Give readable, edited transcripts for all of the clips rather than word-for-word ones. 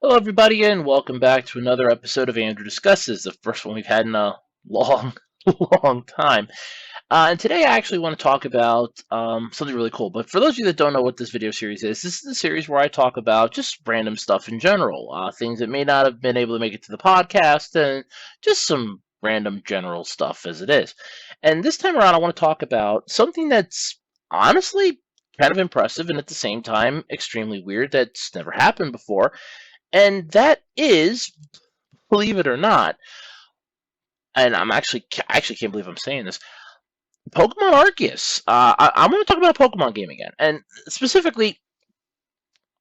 Hello, everybody, and welcome back to another episode of Andrew Discusses, the first one we've had in a long, long time. And today I actually want to talk about something really cool. But for those of you that don't know what this video series is, this is a series where I talk about just random stuff in general, things that may not have been able to make it to the podcast, and just some random general stuff as it is. And this time around, I want to talk about something that's honestly kind of impressive and at the same time extremely weird that's never happened before. And that is, believe it or not, and I actually can't believe I'm saying this. Pokemon Arceus. I'm going to talk about a Pokemon game again, and specifically,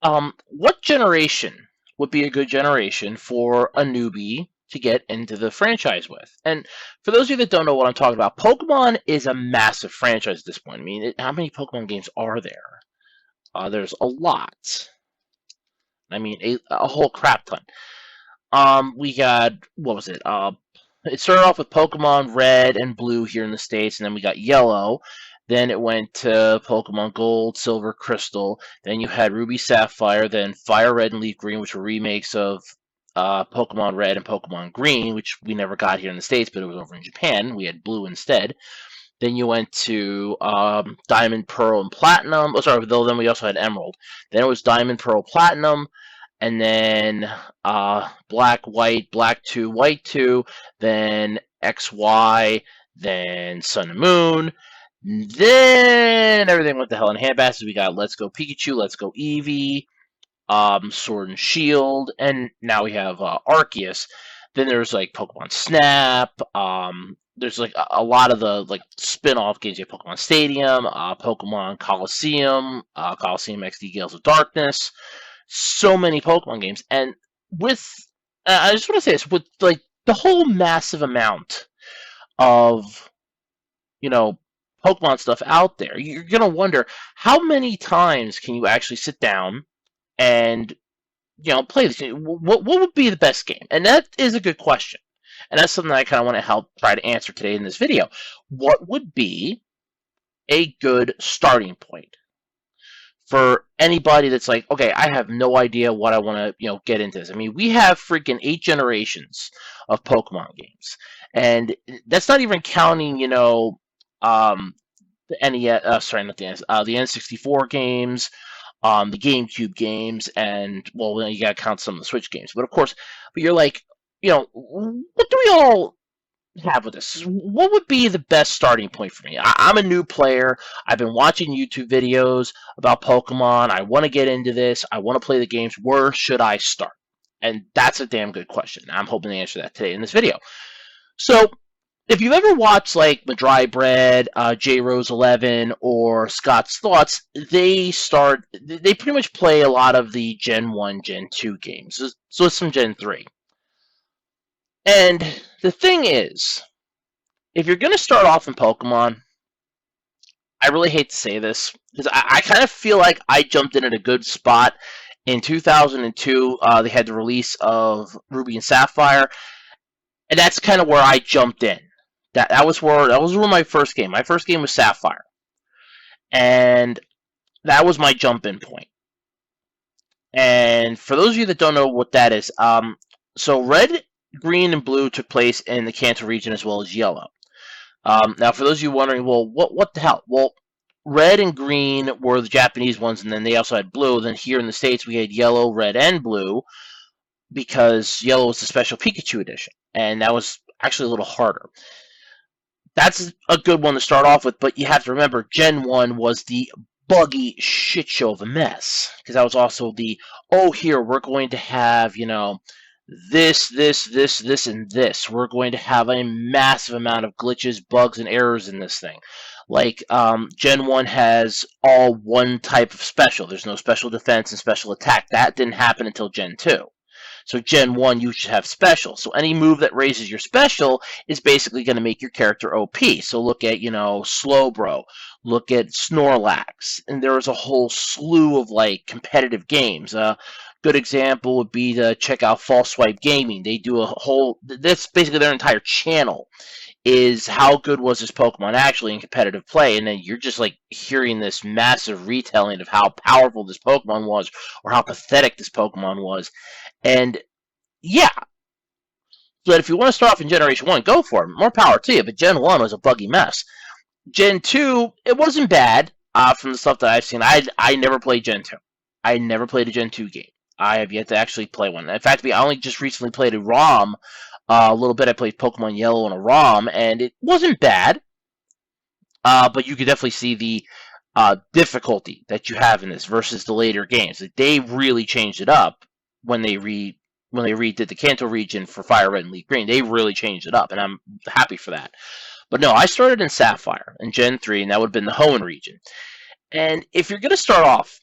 what generation would be a good generation for a newbie to get into the franchise with? And for those of you that don't know what I'm talking about, Pokemon is a massive franchise at this point. I mean, how many Pokemon games are there? There's a lot. I mean, a whole crap ton. We got, what was it? It started off with Pokemon Red and Blue here in the States, and then we got Yellow. Then it went to Pokemon Gold, Silver, Crystal. Then you had Ruby, Sapphire. Then Fire Red and Leaf Green, which were remakes of Pokemon Red and Pokemon Green, which we never got here in the States, but it was over in Japan. We had Blue instead. Then you went to Diamond, Pearl, and Platinum. Oh, sorry, though. Then we also had Emerald. Then it was Diamond, Pearl, Platinum, and then Black, White, Black 2, White 2, then XY, then Sun and Moon. Then everything went to hell in handbaskets. We got Let's Go Pikachu, Let's Go Eevee, Sword and Shield, and now we have Arceus. Then there's like Pokemon Snap. There's like a lot of the like spin-off games. You have Pokemon Stadium, Pokemon Coliseum, Coliseum XD Gales of Darkness. So many Pokemon games, and with I just want to say this, with like the whole massive amount of you know Pokemon stuff out there, you're gonna wonder how many times can you actually sit down and play this game. What would be the best game? And that is a good question. And that's something that I kind of want to help try to answer today in this video. What would be a good starting point for anybody that's like, okay, I have no idea what I want to, get into this? I mean, we have freaking 8 generations of Pokemon games, and that's not even counting, the NES, sorry, not the NES, the N64 games, the GameCube games, and well, you got to count some of the Switch games. But of course, but you're like, what do we all have with this? What would be the best starting point for me? I'm a new player. I've been watching YouTube videos about Pokemon. I want to get into this. I want to play the games. Where should I start? And that's a damn good question. I'm hoping to answer that today in this video. So, if you've ever watched like Madry Bread, J Rose 11, or Scott's Thoughts, they pretty much play a lot of the Gen 1, Gen 2 games. So some Gen 3. And the thing is, if you're going to start off in Pokemon, I really hate to say this, because I kind of feel like I jumped in at a good spot. In 2002, they had the release of Ruby and Sapphire, and that's kind of where I jumped in. That was where my first game. My first game was Sapphire, and that was my jump-in point. And for those of you that don't know what that is, so Red, Green, and Blue took place in the Kanto region as well as Yellow. Now, for those of you wondering, well, what the hell? Well, Red and Green were the Japanese ones, and then they also had Blue. Then here in the States, we had Yellow, Red, and Blue, because Yellow was the special Pikachu edition, and that was actually a little harder. That's a good one to start off with, but you have to remember, Gen 1 was the buggy shit show of a mess, because that was also the, here, we're going to have, this, and this. We're going to have a massive amount of glitches, bugs, and errors in this thing. Like, Gen 1 has all one type of special. There's no special defense and special attack. That didn't happen until Gen 2. So Gen 1, you should have special. So any move that raises your special is basically going to make your character OP. So look at, Slowbro. Look at Snorlax. And there's a whole slew of, competitive games. Good example would be to check out False Swipe Gaming. They do that's basically their entire channel is how good was this Pokemon actually in competitive play, and then you're just like hearing this massive retelling of how powerful this Pokemon was, or how pathetic this Pokemon was. And yeah, but if you want to start off in Generation 1, go for it. More power to you, but Gen 1 was a buggy mess. Gen 2, it wasn't bad from the stuff that I've seen. I never played Gen 2. I never played a Gen 2 game. I have yet to actually play one. In fact, I only just recently played a ROM. A little bit. I played Pokemon Yellow on a ROM, and it wasn't bad. But you could definitely see the difficulty that you have in this versus the later games. They really changed it up when they redid the Kanto region for Fire Red and Leaf Green. They really changed it up, and I'm happy for that. But no, I started in Sapphire in Gen 3, and that would have been the Hoenn region. And if you're going to start off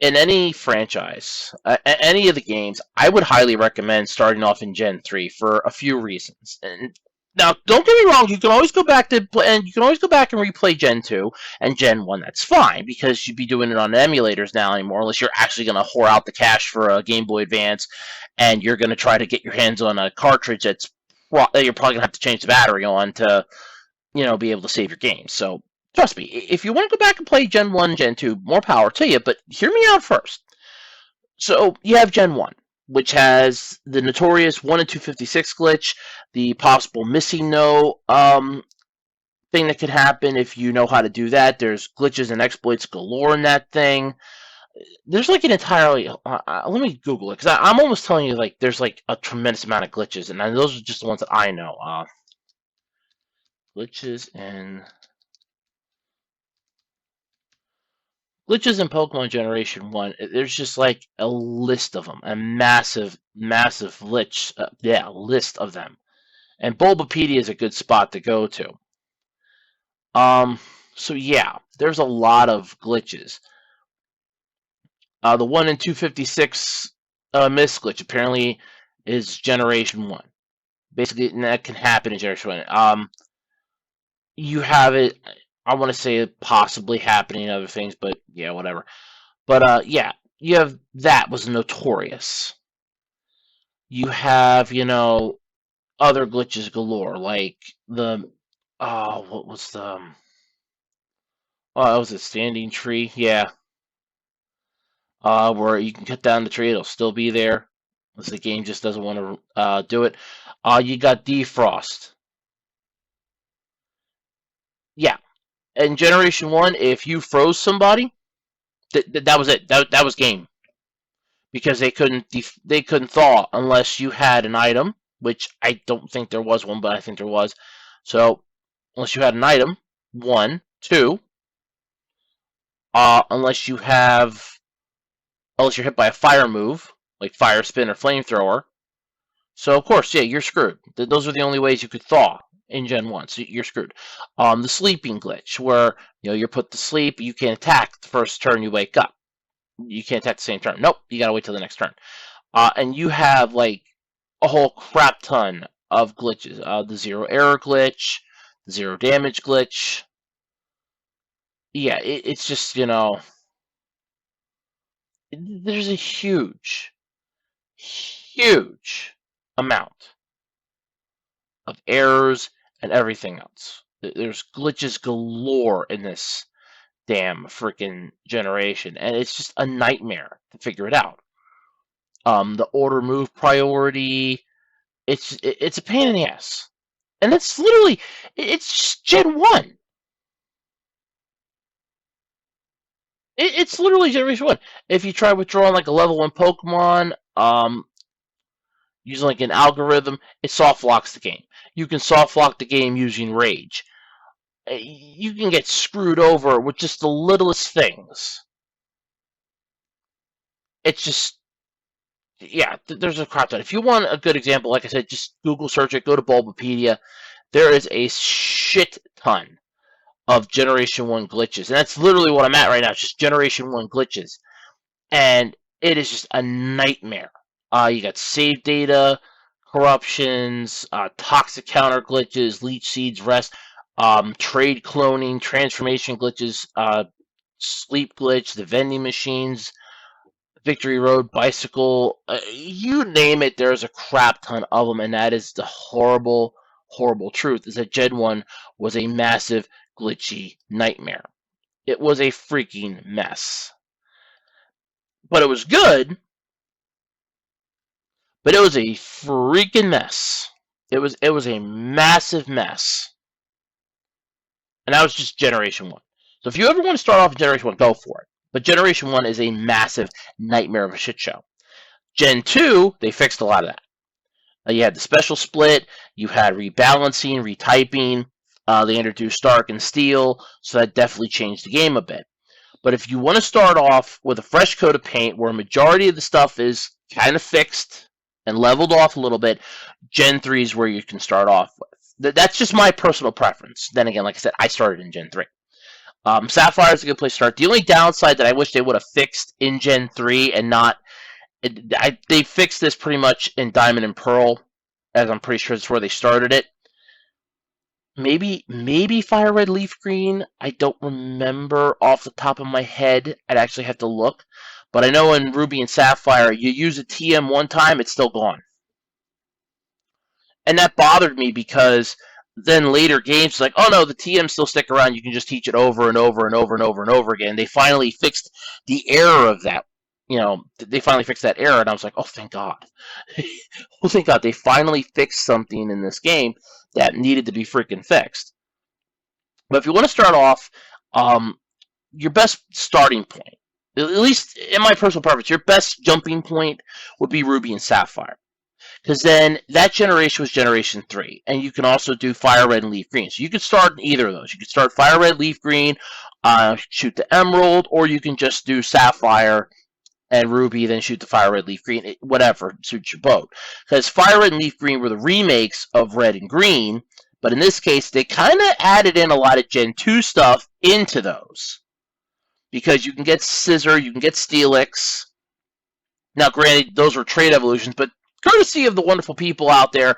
in any franchise, any of the games, I would highly recommend starting off in Gen 3 for a few reasons. And now, don't get me wrong, you can always go back and replay Gen 2 and Gen 1. That's fine, because you'd be doing it on emulators now anymore, unless you're actually going to whore out the cash for a Game Boy Advance, and you're going to try to get your hands on a cartridge that you're probably going to have to change the battery on to, be able to save your game. So, trust me, if you want to go back and play Gen 1, Gen 2, more power to you, but hear me out first. So, you have Gen 1, which has the notorious 1 in 256 glitch, the possible missing no thing that could happen if you know how to do that. There's glitches and exploits galore in that thing. There's like an entirely... let me Google it, because I'm almost telling you, like, there's like a tremendous amount of glitches, and those are just the ones that I know. Glitches in Pokemon Generation 1, there's just like a list of them, a massive, massive list of them. And Bulbapedia is a good spot to go to. So yeah, there's a lot of glitches. The 1 in 256 miss glitch apparently is Generation 1. Basically, that can happen in Generation 1. You have it, I want to say it possibly happening in other things, but yeah, whatever. But yeah, you have that was notorious. You have, other glitches galore, like the what was the that was a standing tree, yeah. Where you can cut down the tree, it'll still be there. Unless the game just doesn't want to do it. You got defrost. Yeah. In Generation 1, if you froze somebody, that was it. That was game. Because they couldn't thaw unless you had an item, which I don't think there was one, but I think there was. So unless you had an item, 1, 2. Unless you're hit by a fire move, like fire spin or flamethrower. So of course, yeah, you're screwed. Those are the only ways you could thaw in Gen 1, so you're screwed. The sleeping glitch, where you're put to sleep, you can't attack the first turn you wake up. You can't attack the same turn. Nope, you gotta wait till the next turn. And you have like a whole crap ton of glitches. The zero error glitch, the zero damage glitch. Yeah, it's just, there's a huge, huge amount of errors and everything else. There's glitches galore in this damn freaking generation, and it's just a nightmare to figure it out. The order move priority, it's a pain in the ass. And that's literally, it's Gen 1. It's literally Generation 1. If you try withdrawing like a level 1 Pokemon, using like an algorithm, it soft locks the game. You can soft lock the game using Rage. You can get screwed over with just the littlest things. It's just, yeah, there's a crap ton. If you want a good example, like I said, just Google search it, go to Bulbapedia. There is a shit ton of Generation 1 glitches. And that's literally what I'm at right now, just Generation 1 glitches. And it is just a nightmare. You got save data, corruptions, toxic counter glitches, leech seeds, rest, trade cloning, transformation glitches, sleep glitch, the vending machines, Victory Road, bicycle, you name it, there's a crap ton of them, and that is the horrible, horrible truth is that Gen 1 was a massive, glitchy nightmare. It was a freaking mess. But it was good, but it was a freaking mess. It was a massive mess. And that was just Generation 1. So if you ever want to start off in Generation 1, go for it. But Generation 1 is a massive nightmare of a shit show. Gen 2, they fixed a lot of that. You had the special split, you had rebalancing, retyping, they introduced Dark and Steel, so that definitely changed the game a bit. But if you want to start off with a fresh coat of paint where a majority of the stuff is kind of fixed and leveled off a little bit, Gen 3 is where you can start off with. That's just my personal preference. Then again, like I said, I started in Gen 3. Sapphire is a good place to start. The only downside that I wish they would have fixed in Gen 3 and not... they fixed this pretty much in Diamond and Pearl, as I'm pretty sure that's where they started it. Maybe Fire Red Leaf Green. I don't remember off the top of my head. I'd actually have to look. But I know in Ruby and Sapphire, you use a TM one time, it's still gone. And that bothered me because then later games, like, oh no, the TMs still stick around. You can just teach it over and over and over and over and over again. They finally fixed the error of that. They finally fixed that error, and I was like, oh, thank God. Oh, thank God. They finally fixed something in this game that needed to be freaking fixed. But if you want to start off, your best starting point, at least in my personal preference, your best jumping point would be Ruby and Sapphire. Because then that generation was Generation 3. And you can also do Fire Red and Leaf Green. So you could start in either of those. You could start Fire Red, Leaf Green, shoot the Emerald, or you can just do Sapphire and Ruby, then shoot the Fire Red, Leaf Green, whatever suits your boat. Because Fire Red and Leaf Green were the remakes of Red and Green, but in this case, they kind of added in a lot of Gen 2 stuff into those. Because you can get Scissor, you can get Steelix. Now, granted, those were trade evolutions, but courtesy of the wonderful people out there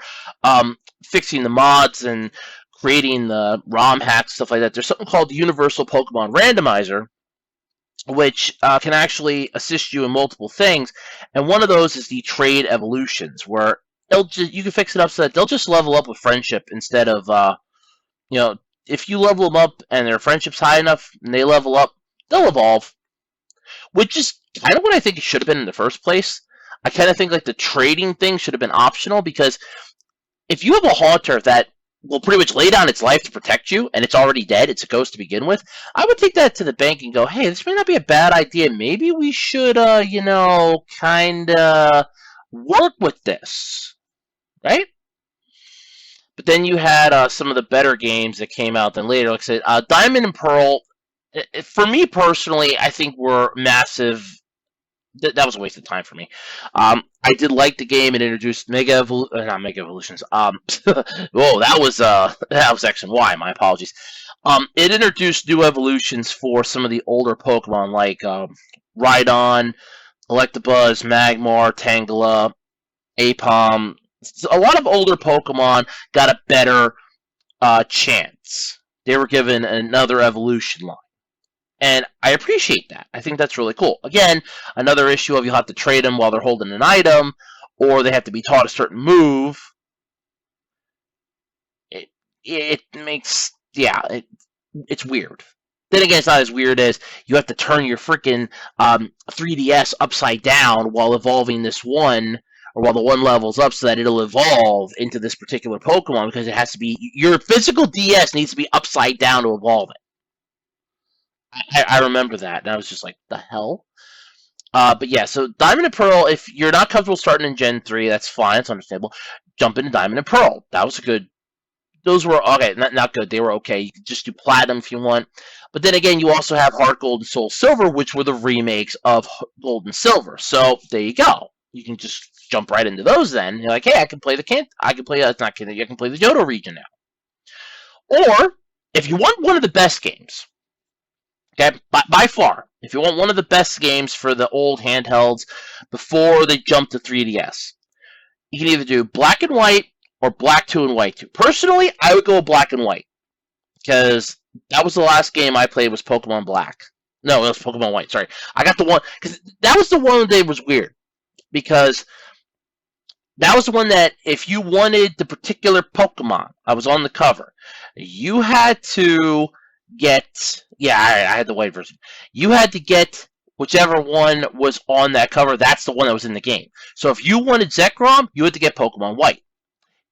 fixing the mods and creating the ROM hacks, stuff like that, there's something called the Universal Pokemon Randomizer, which can actually assist you in multiple things. And one of those is the trade evolutions, where you can fix it up so that they'll just level up with friendship instead of, if you level them up and their friendship's high enough and they level up, they'll evolve. Which is kind of what I think it should have been in the first place. I kind of think like the trading thing should have been optional, because if you have a Haunter that will pretty much lay down its life to protect you, and it's already dead, it's a ghost to begin with, I would take that to the bank and go, hey, this may not be a bad idea. Maybe we should, kind of work with this, right? But then you had some of the better games that came out then later. Like I said, Diamond and Pearl, for me personally, I think were massive. That was a waste of time for me. I did like the game. It introduced not Mega Evolutions. Whoa, that was X and Y. My apologies. It introduced new evolutions for some of the older Pokemon, like Rhydon, Electabuzz, Magmar, Tangela, Apom. A lot of older Pokemon got a better chance. They were given another evolution line. And I appreciate that. I think that's really cool. Again, another issue of you'll have to trade them while they're holding an item, or they have to be taught a certain move. It makes, it's weird. Then again, it's not as weird as you have to turn your freaking 3DS upside down while evolving this one, or while the one levels up so that it'll evolve into this particular Pokemon, because it has to be, your physical DS needs to be upside down to evolve it. I remember that, and I was just like, the hell? But yeah, so Diamond and Pearl, if you're not comfortable starting in Gen 3, that's fine, it's understandable. Jump into Diamond and Pearl. That was a good... Those were, okay, not good, they were okay. You could just do Platinum if you want. But then again, you also have Heart Gold and Soul Silver, which were the remakes of Gold and Silver. So, there you go. You can just jump right into those then. You're like, hey, I can play the I can play the Johto region now. Or, if you want one of the best games... Okay, by far, if you want one of the best games for the old handhelds before they jump to 3DS, you can either do Black and White or Black 2 and White 2. Personally, I would go with Black and White, because that was the last game I played was Pokemon Black. No, it was Pokemon White, sorry. I got the one, because that was the one that was weird, because That was the one that if you wanted the particular Pokemon, I was on the cover, you had to get. Yeah, I had the white version. You had to get whichever one was on that cover. That's the one that was in the game. So if you wanted Zekrom, you had to get Pokemon White.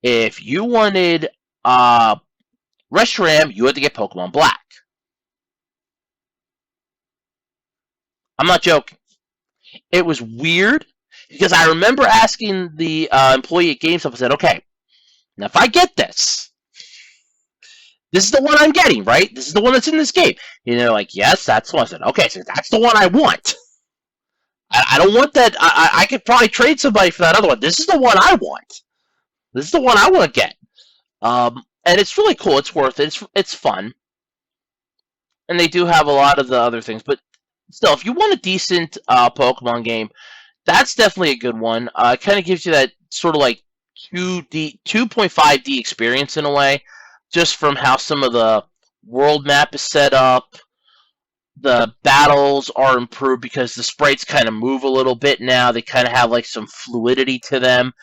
If you wanted Reshiram, you had to get Pokemon Black. I'm not joking. It was weird because I remember asking the employee at GameStop. I said, "Okay, now if I get this is the one I'm getting, right? This is the one that's in this game." And they're like, "Yes, that's the one." I said, "Okay, so that's the one I want. I don't want that. I could probably trade somebody for that other one. This is the one I want. This is the one I want to get." And it's really cool. It's worth it. It's fun, and they do have a lot of the other things. But still, if you want a decent Pokemon game, that's definitely a good one. It kind of gives you that sort of like 2.5D experience in a way, just from how some of the world map is set up. The battles are improved because the sprites kind of move a little bit now. They kind of have like some fluidity to them.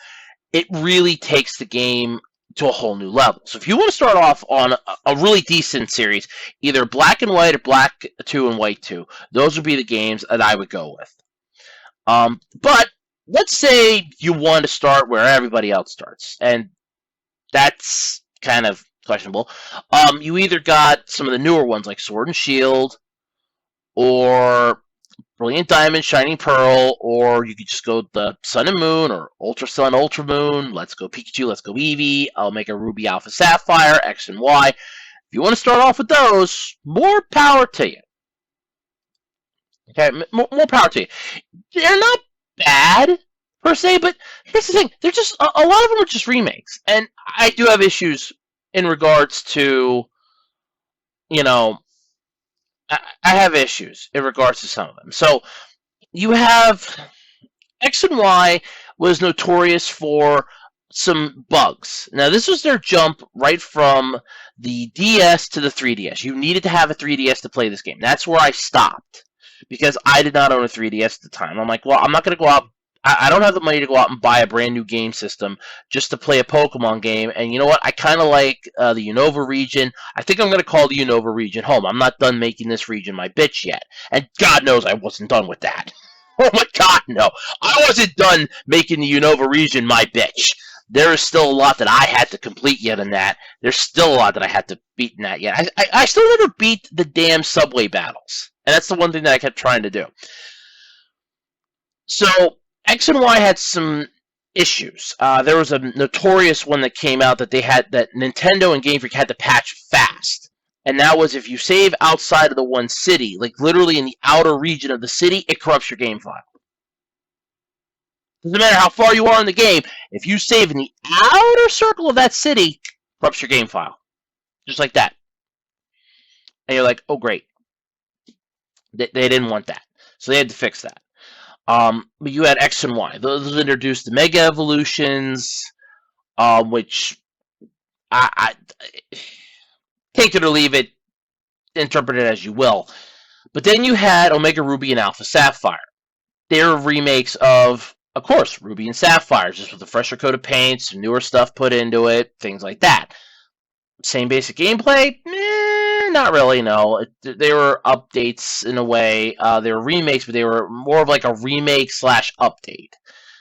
It really takes the game to a whole new level. So if you want to start off on a really decent series, either Black and White or Black 2 and White 2, those would be the games that I would go with. But let's say you want to start where everybody else starts, and that's kind of questionable. You either got some of the newer ones like Sword and Shield, or Brilliant Diamond, Shining Pearl, or you could just go the Sun and Moon, or Ultra Sun, Ultra Moon, Let's Go Pikachu, Let's Go Eevee, Omega Ruby, Alpha Sapphire, X and Y. If you want to start off with those, more power to you. Okay, more power to you. They're not bad, per se, but here's the thing. They're just, a lot of them are just remakes. And I do have issues in regards to, you know, I have issues in regards to some of them. So you have X and Y was notorious for some bugs. Now, this was their jump right from the DS to the 3DS. You needed to have a 3DS to play this game. That's where I stopped because I did not own a 3DS at the time. I'm like, well, I'm not going to go out. I don't have the money to go out and buy a brand new game system just to play a Pokemon game. And you know what? I kind of like the Unova region. I think I'm going to call the Unova region home. I'm not done making this region my bitch yet. And God knows I wasn't done with that. Oh my God, no. I wasn't done making the Unova region my bitch. There is still a lot that I had to complete yet in that. There's still a lot that I had to beat in that yet. I still never beat the damn subway battles. And that's the one thing that I kept trying to do. So X and Y had some issues. There was a notorious one that came out that they had that Nintendo and Game Freak had to patch fast. And that was if you save outside of the one city, like literally in the outer region of the city, it corrupts your game file. Doesn't matter how far you are in the game, if you save in the outer circle of that city, it corrupts your game file. Just like that. And you're like, oh great. They didn't want that. So they had to fix that. But you had X and Y. Those introduced the Mega Evolutions, which I take it or leave it, interpret it as you will. But then you had Omega Ruby and Alpha Sapphire. They're remakes of course, Ruby and Sapphire, just with a fresher coat of paint, some newer stuff put into it, things like that. Same basic gameplay? Not really, no. They were updates in a way. They were remakes, but they were more of like a remake / update.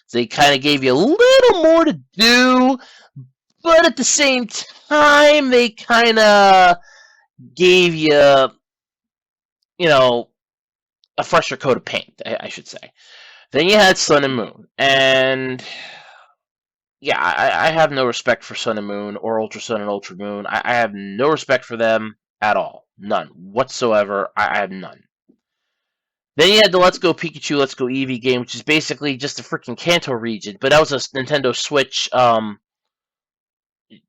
So they kind of gave you a little more to do, but at the same time, they kind of gave you, you know, a fresher coat of paint, I should say. Then you had Sun and Moon, and yeah, I have no respect for Sun and Moon or Ultra Sun and Ultra Moon. I have no respect for them at all. None whatsoever. I have none. Then you had the Let's Go Pikachu, Let's Go Eevee game, which is basically just a freaking Kanto region, but that was a Nintendo Switch.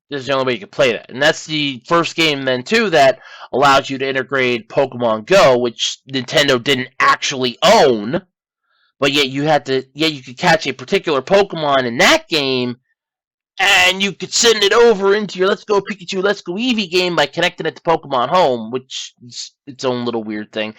This is the only way you could play that. And that's the first game then, too, that allowed you to integrate Pokemon Go, which Nintendo didn't actually own. But yet you could catch a particular Pokemon in that game, and you could send it over into your Let's Go Pikachu, Let's Go Eevee game by connecting it to Pokemon Home, which is its own little weird thing.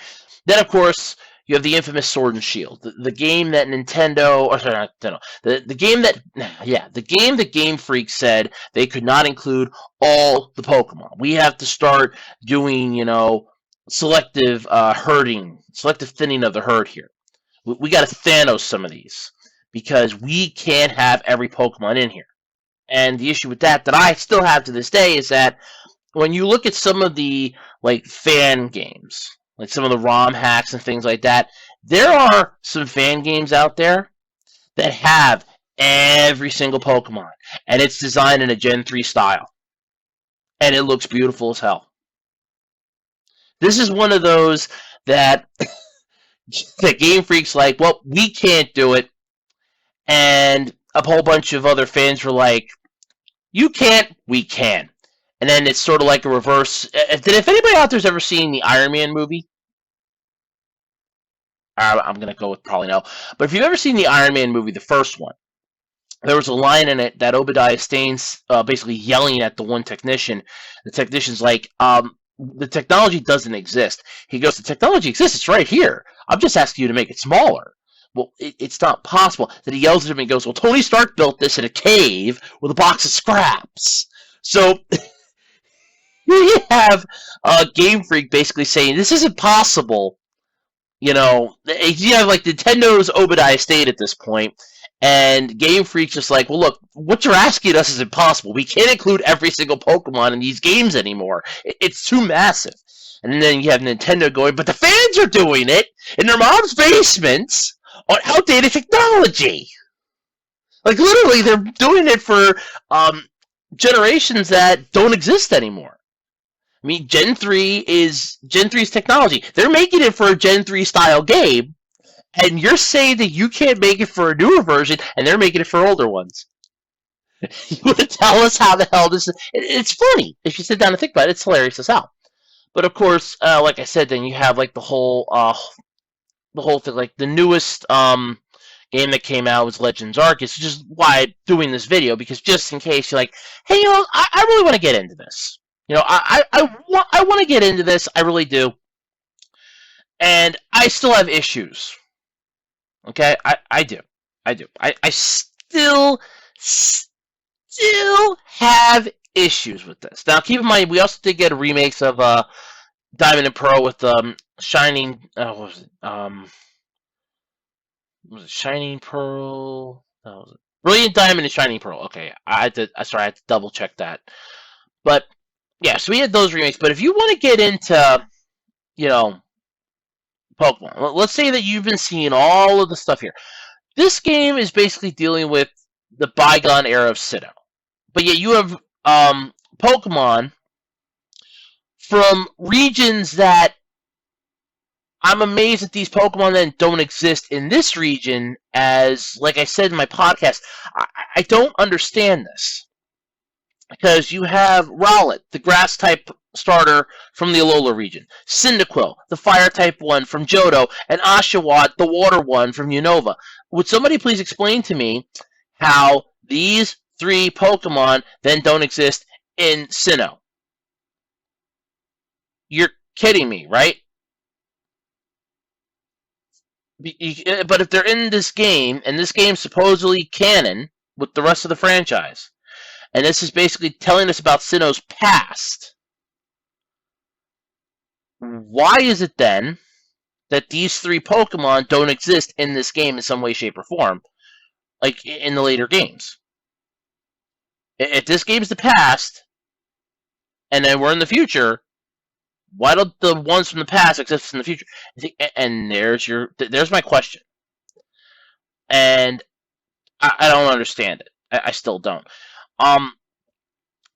Then, of course, You have the infamous Sword and Shield, the game that Nintendo, or sorry, not Nintendo, the game that, yeah, the game that Game Freak said they could not include all the Pokemon. We have to start doing, selective herding, selective thinning of the herd here. We got to Thanos some of these because we can't have every Pokemon in here. And the issue with that I still have to this day is that when you look at some of the fan games, like some of the ROM hacks and things like that, there are some fan games out there that have every single Pokemon, and it's designed in a Gen 3 style, and it looks beautiful as hell. This is one of those that that Game Freak's like, well, we can't do it, and a whole bunch of other fans were like, you can't, we can. And then it's sort of like a reverse. If anybody out there's ever seen the Iron Man movie, I'm going to go with probably no. But if you've ever seen the Iron Man movie, the first one, there was a line in it that Obadiah Stane's basically yelling at the one technician. The technician's like, the technology doesn't exist. He goes, the technology exists. It's right here. I'm just asking you to make it smaller. Well, it's not possible. Then he yells at him and goes, well, Tony Stark built this in a cave with a box of scraps. So you have Game Freak basically saying, this isn't possible. You have Nintendo's Obadiah Stane at this point, and Game Freak's just like, well, look, what you're asking us is impossible. We can't include every single Pokemon in these games anymore. It's too massive. And then you have Nintendo going, but the fans are doing it in their mom's basements on outdated technology. Like, literally, they're doing it for generations that don't exist anymore. I mean, Gen 3's technology. They're making it for a Gen 3 style game, and you're saying that you can't make it for a newer version, and they're making it for older ones. You want to tell us how the hell this is? It's funny. If you sit down and think about it, it's hilarious as hell. But of course, like I said, then you have the whole thing. Like the newest game that came out was Legends Arceus, which is why I'm doing this video, because just in case you're like, hey, I really want to get into this. I want to get into this. I really do. And I still have issues. Okay? I do. I still have issues with this. Now, keep in mind, we also did get remakes of Diamond and Pearl with Shining... what was it? Was it Shining Pearl? No, was it Brilliant Diamond and Shining Pearl. Okay, I had to double check that. But yeah, so we had those remakes. But if you want to get into, Pokemon, let's say that you've been seeing all of the stuff here. This game is basically dealing with the bygone era of Sinnoh. But yet you have Pokemon from regions that I'm amazed that these Pokemon then don't exist in this region, as, like I said in my podcast, I don't understand this. Because you have Rowlet, the grass-type starter from the Alola region, Cyndaquil, the fire-type one from Johto, and Oshawott, the water one from Unova. Would somebody please explain to me how these three Pokemon then don't exist in Sinnoh? You're kidding me, right? But if they're in this game, and this game's supposedly canon with the rest of the franchise, and this is basically telling us about Sinnoh's past, why is it then that these three Pokemon don't exist in this game in some way, shape, or form, like in the later games? If this game's the past, and then we're in the future, why don't the ones from the past exist in the future? And there's my question. And I don't understand it. I still don't. I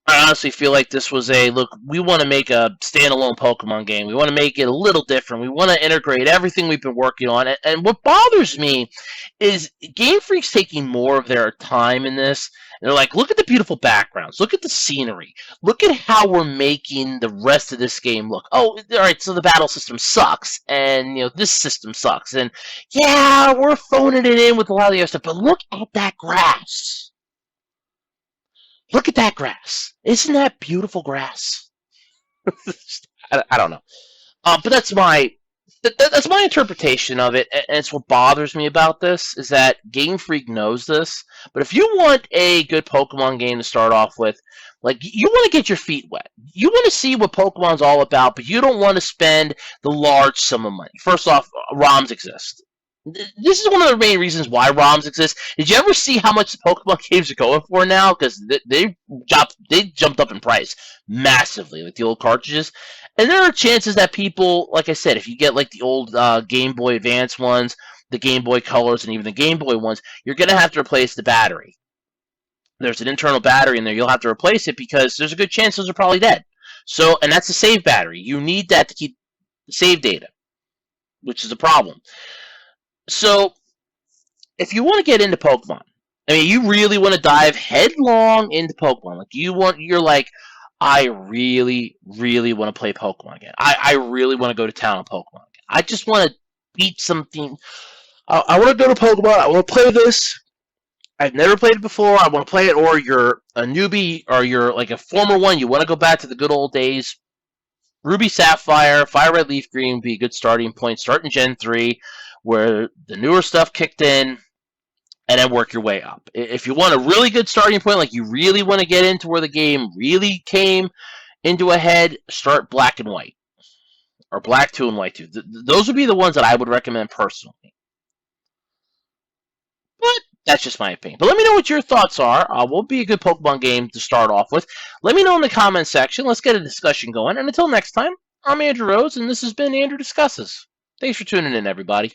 honestly feel like this was look, we want to make a standalone Pokemon game. We want to make it a little different. We want to integrate everything we've been working on. And what bothers me is Game Freak's taking more of their time in this. They're like, look at the beautiful backgrounds. Look at the scenery. Look at how we're making the rest of this game look. Oh, all right, so the battle system sucks. And, this system sucks. And, yeah, we're phoning it in with a lot of the other stuff. But look at that grass. Look at that grass. Isn't that beautiful grass? I don't know. But that's my That's my interpretation of it, and it's what bothers me about this is that Game Freak knows this. But if you want a good Pokemon game to start off with, like you want to get your feet wet, you want to see what Pokemon's all about, but you don't want to spend the large sum of money. First off, ROMs exist. This is one of the main reasons why ROMs exist. Did you ever see how much the Pokemon games are going for now? Because they jumped up in price massively, like the old cartridges. And there are chances that people, like I said, if you get like the old Game Boy Advance ones, the Game Boy Colors, and even the Game Boy ones, you're going to have to replace the battery. There's an internal battery in there. You'll have to replace it because there's a good chance those are probably dead. So, and that's a save battery. You need that to keep save data, which is a problem. So, if you want to get into Pokemon, I mean, you really want to dive headlong into Pokemon. Like you're like, I really, really want to play Pokemon again. I really want to go to town on Pokemon again. I just want to beat something. I want to go to Pokemon. I want to play this. I've never played it before. I want to play it. Or you're a newbie, or you're like a former one. You want to go back to the good old days. Ruby Sapphire, Fire Red Leaf Green would be a good starting point. Start in Gen 3, where the newer stuff kicked in, and then work your way up. If you want a really good starting point, like you really want to get into where the game really came into a head, start Black and White. Or Black 2 and White 2. Those would be the ones that I would recommend personally. But that's just my opinion. But let me know what your thoughts are. What would be a good Pokemon game to start off with? Let me know in the comments section. Let's get a discussion going. And until next time, I'm Andrew Rhodes, and this has been Andrew Discusses. Thanks for tuning in, everybody.